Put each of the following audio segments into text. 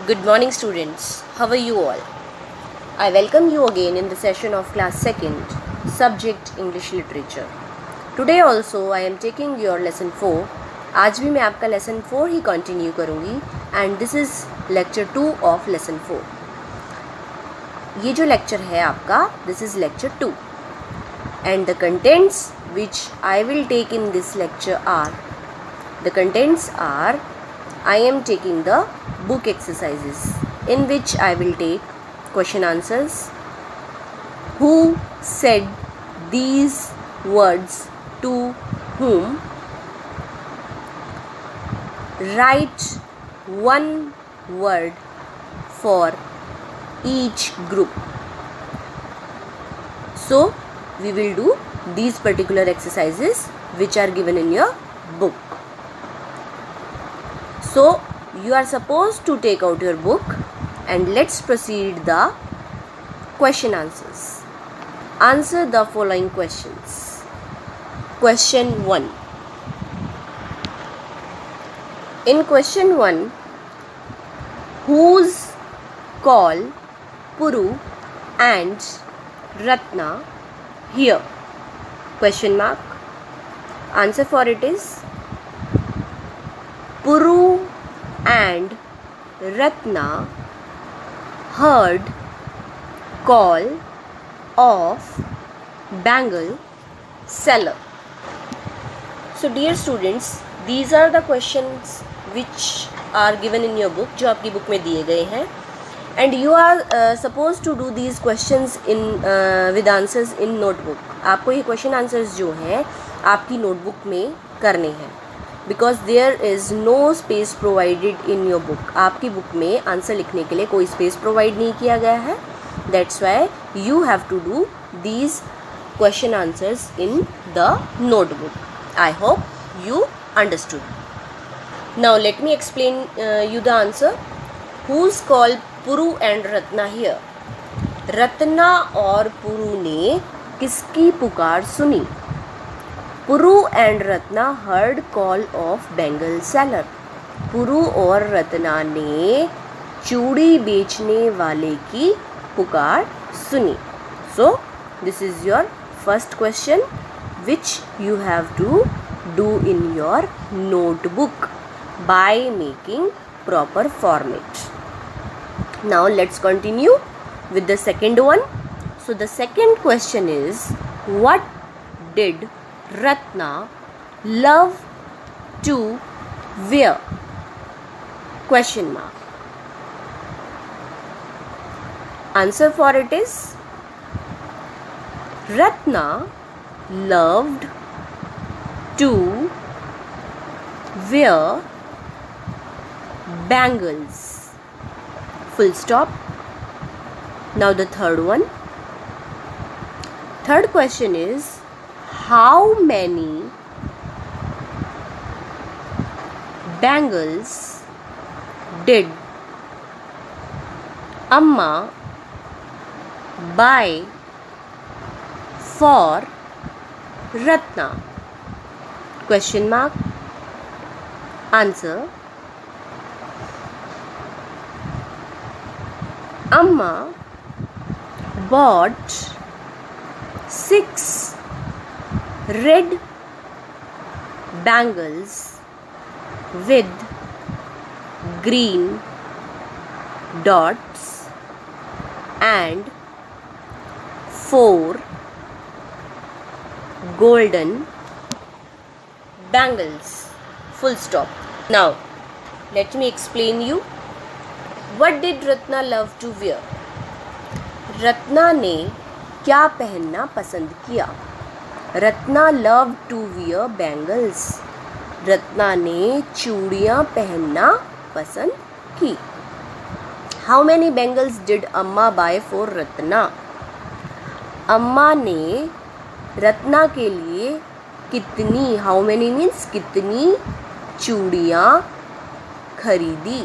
Good morning students, how are you all? I welcome you again in the session of class 2nd, subject English Literature. Today also I am taking your lesson 4. आज भी मैं आपका lesson 4 ही continue करूँगी and this is lecture 2 of lesson 4. ये जो lecture है आपका, this is lecture 2 and the contents which I will take in this lecture are, the contents are, I am taking the book exercises in which I will take question answers. Who said these words to whom? Write one word for each group. So we will do these particular exercises which are given in your book. So you are supposed to take out your book and let's proceed the question answers. Answer the following questions. Question 1. In question 1, whose call Puru and Ratna here? Question mark. Answer for it is Puru and Ratna heard call of bangle seller. So dear students, these are the questions which are given in your book, जो आपकी book में दिए गए हैं, and you are supposed to do these questions in with answers in notebook. आपको ये question answers जो हैं आपकी notebook में करने हैं, because there is no space provided in your book. आपकी book में आंसर लिखने के लिए कोई space provide नहीं किया गया है. That's why you have to do these question answers in the notebook. I hope you understood. Now let me explain you the answer. Who's called Puru and Ratna here? Ratna और पुरु ने किसकी पुकार सुनी? Puru and Ratna heard call of bangle seller. Puru और रत्ना ने चूड़ी बेचने वाले की पुकार सुनी. So this is your first question which you have to do in your notebook by making proper format. Now let's continue with the second one. So the second question is, what did Ratna love to wear? Question mark. Answer for it is, Ratna loved to wear bangles. Full stop. Now the third one. Third question is, how many bangles did Amma buy for Ratna? Question mark. Answer. Amma bought 6 red bangles with green dots and 4 golden bangles. Full stop. Now let me explain you. What did Ratna love to wear? Ratna ने क्या पहनना पसंद किया? Ratna love to wear bangles. Ratna ने चूड़ियाँ पहनना पसंद की. How many bangles did Amma buy for Ratna? Amma ने रत्ना के लिए कितनी, हाउ मैनी मीन्स कितनी चूड़ियाँ खरीदी?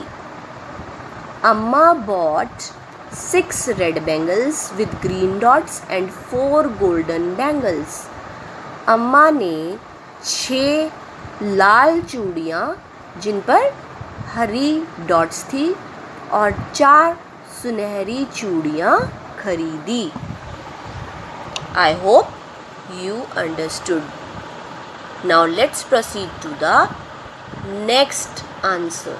अम्मा bot 6 red bangles with green dots and 4 golden bangles. अम्मा ने 6 लाल चूड़ियाँ जिन पर हरी डॉट्स थी और 4 सुनहरी चूड़ियाँ खरीदी। I hope you understood. Now let's proceed to the next answer.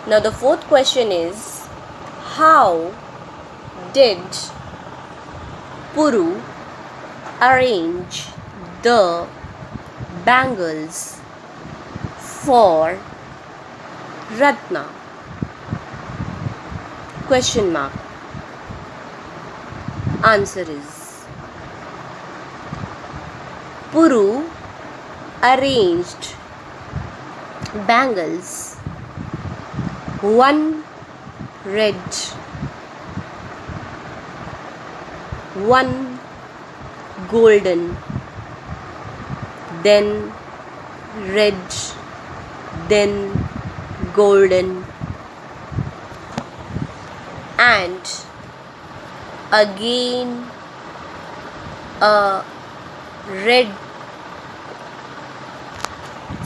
Now the fourth question is, how did Puru arrange the bangles for Ratna? Question mark. Answer is, Puru arranged bangles, 1 red, 1 golden, then red, then golden, and again a red.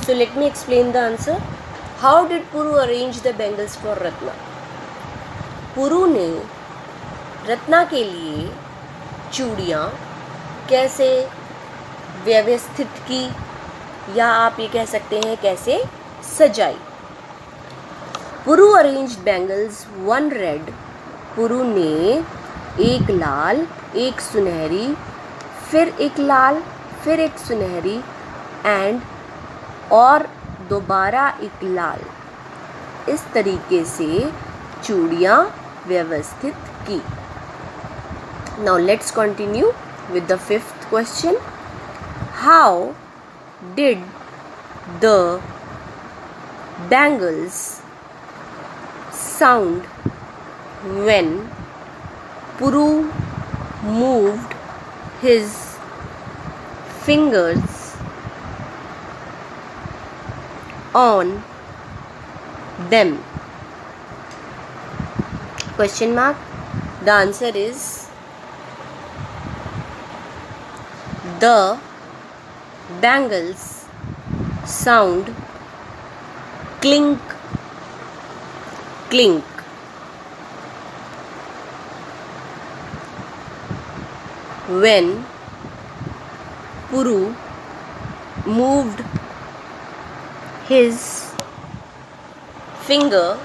So let me explain the answer. How did Puru arrange the bangles for Ratna? Puru ने रत्ना के लिए चूड़ियाँ कैसे व्यवस्थित की, या आप ये कह सकते हैं कैसे सजाई. Puru arranged bangles, 1 red. पुरु ने एक लाल, एक सुनहरी, फिर एक लाल, फिर एक सुनहरी, एंड और दोबारा एक लाल, इस तरीके से चूड़ियाँ व्यवस्थित की. Now let's continue with the 5th question. How did the bangles sound when Puru moved his fingers on them? Question mark. The answer is, the bangles sound clink, clink. When Puru moved his finger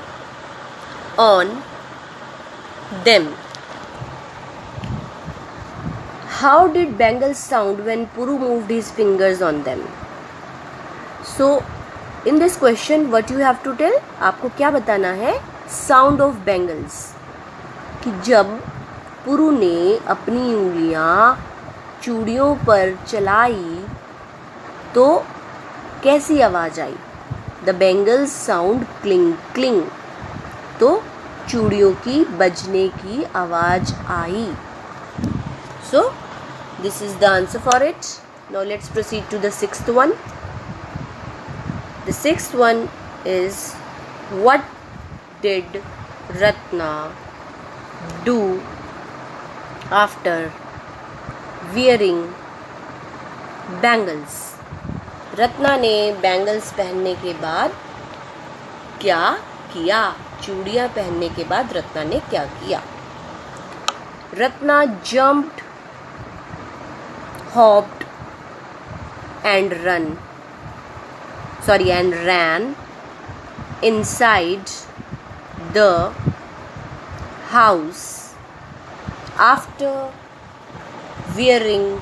on them. How did bangles sound when Puru moved his fingers on them? So in this question what you have to tell, आपको क्या बताना है? Sound of bangles, कि जब पुरु ने अपनी उंगलियां चूड़ियों पर चलाई तो कैसी आवाज़ आई? The bangles sound cling cling, तो चूड़ियों की बजने की आवाज़ आई. So this is the answer for it. Now let's proceed to the 6th one. The 6th one is, what did Ratna do after wearing bangles? Ratna ने बैंगल्स पहनने के बाद क्या किया? चूड़ियाँ पहनने के बाद रत्ना ने क्या किया? Ratna jumped, hopped and ran inside the house after wearing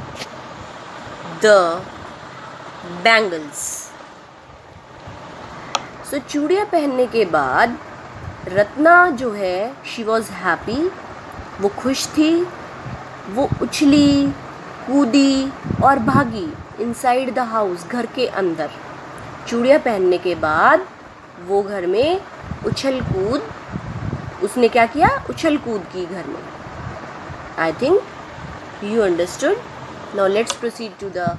the bangles. So चूड़ियाँ पहनने के बाद रत्ना जो है, she was happy, वो खुश थी, वो उछली, कूदी और भागी inside the house, घर के अंदर. चूड़ियाँ पहनने के बाद वो घर में उछल कूद, उसने क्या किया? उछल कूद की घर में. I think you understood. Now let's proceed to the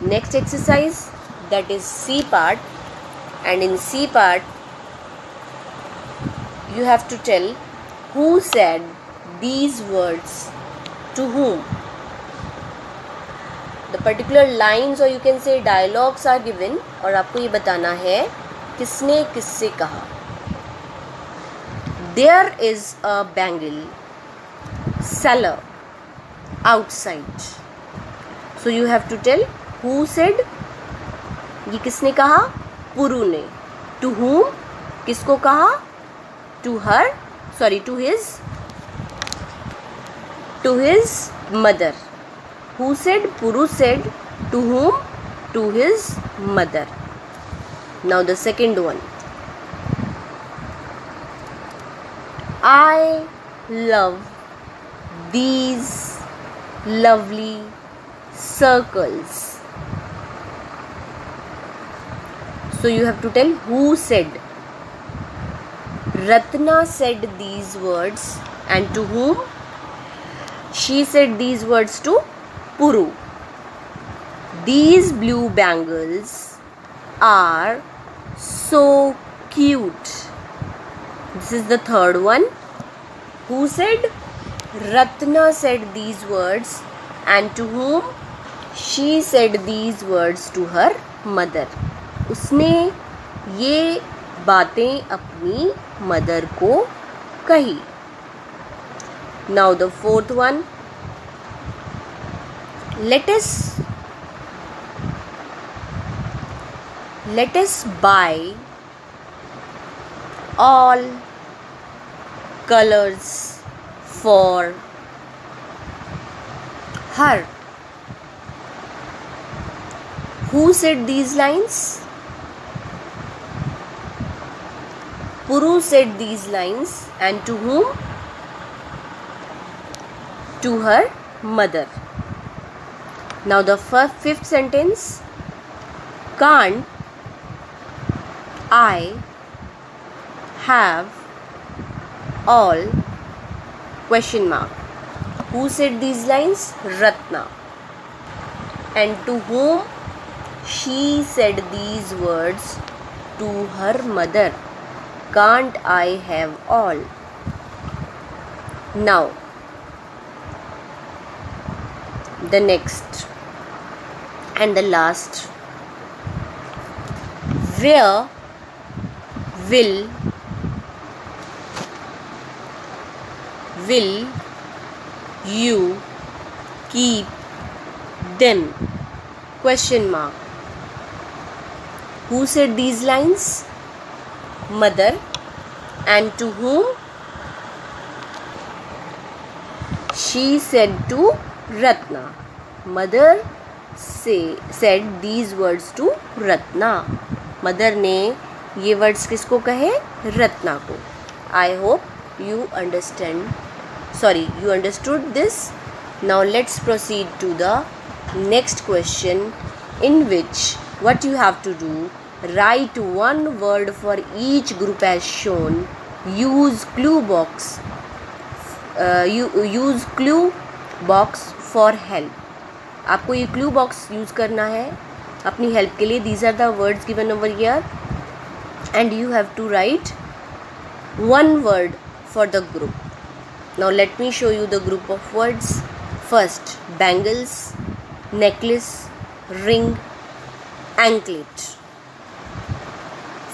next exercise, that is C part. And in C part you have to tell who said these words to whom. The particular lines or you can say dialogues are given और आपको ये बताना है किसने किससे कहा. There is a bangle seller outside. So you have to tell who said. ये किसने कहा? पुरु ने. To whom? किसको कहा? To her. Sorry, to his mother. Who said? Puru said. To whom? To his mother. Now the second one. I love these lovely circles. So you have to tell who said. Ratna said these words, and to whom? She said these words to Puru. These blue bangles are so cute. This is the third one. Who said? Ratna said these words, and to whom? She said these words to her mother. उसने ये बातें अपनी mother को कही. Now the fourth one. Let us buy all colors for her. Who said these lines? Puru said these lines, and to whom? To her mother. Now the fifth sentence. Can't I have all? Question mark. Who said these lines? Ratna. And to whom? She said these words to her mother. Can't I have all? Now the next and the last. Where will you keep them? Question mark. Who said these lines? Mother. And to whom? She said to Ratna. Mother said these words to Ratna. Mother ने ये words किसको कहे? रत्ना को. I hope you understood this. Now let's proceed to the next question, in which what you have to do, write one word for each group as shown. Use clue box. Use clue box for help. आपको ये clue box use करना है अपनी help के लिए. These are the words given over here, and you have to write one word for the group. Now let me show you the group of words. First, bangles, necklace, ring, anklet.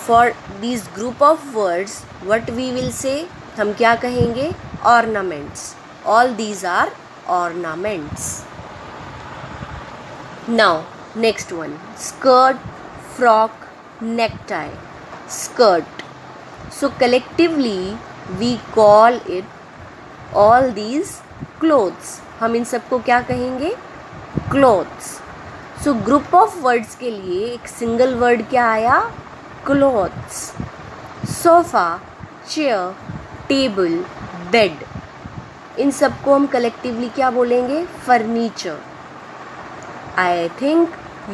For these group of words, what we will say? हम क्या कहेंगे? Ornaments. All these are ornaments. Now next one. Skirt, frock, necktie. Skirt. So collectively we call it all these clothes. हम इन सबको क्या कहेंगे? Clothes. So group of words के लिए एक single word क्या आया? Clothes. Sofa, chair, table, bed. इन सबको हम collectively क्या बोलेंगे? Furniture. I think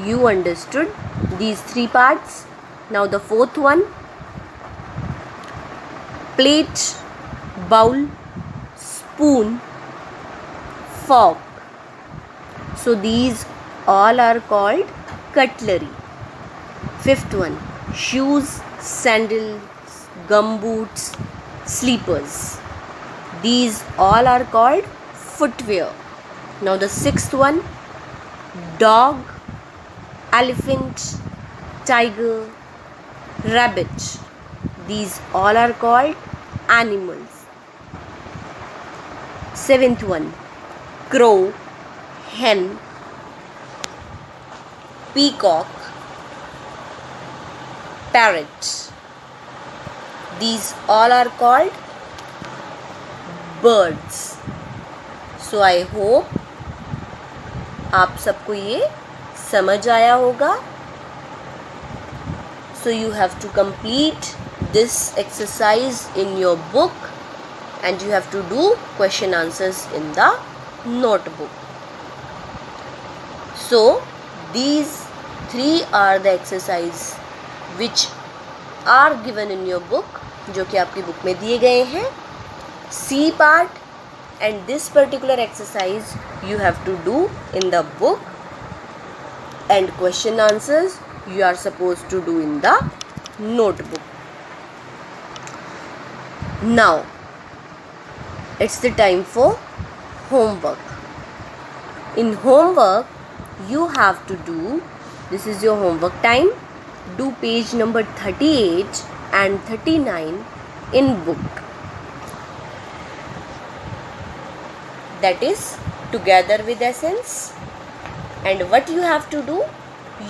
you understood these three parts. Now the fourth one. Plate, bowl, spoon, fork. So these all are called cutlery. Fifth one. Shoes, sandals, gumboots, slippers. These all are called footwear. Now the sixth one. Dog, elephant, tiger, rabbit. These all are called animals. 7th one, crow, hen, peacock, parrot. These all are called birds. So I hope आप सबको ये समझ आया होगा. So you have to complete this exercise in your book and you have to do question answers in the notebook. So these 3 are the exercise which are given in your book, जो कि आपकी book में दिए गए हैं. C part and this particular exercise you have to do in the book and question answers you are supposed to do in the notebook. Now it's the time for homework. In homework you have to do, this is your homework time, do page number 38 and 39 in book. That is together with essence. And what you have to do?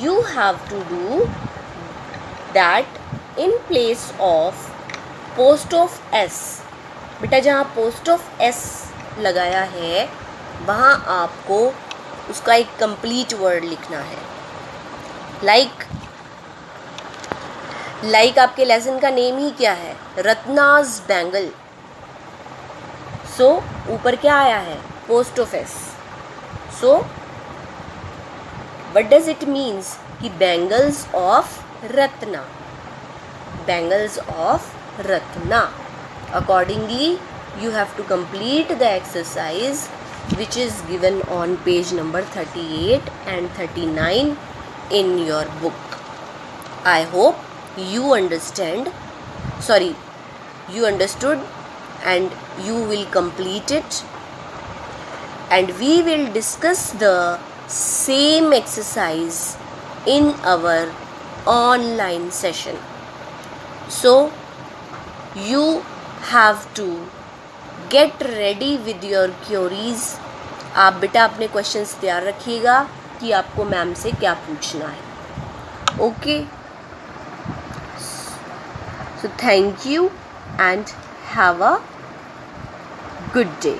You have to do that in place of post of S. बेटा जहाँ post of S लगाया है वहाँ आपको उसका एक complete word लिखना है. like आपके लेसन का नेम ही क्या है? रत्नाज बैंगल. So ऊपर क्या आया है? post of S. So what does it means? कि bangles of Ratna. Bangles of Ratna. Accordingly, you have to complete the exercise which is given on page number 38 and 39 in your book. I hope you understood and you will complete it. And we will discuss the same exercise in our online session. So you have to get ready with your queries. आप बेटा अपने questions तैयार रखिएगा कि आपको ma'am से क्या पूछना है. Okay, so thank you and have a good day.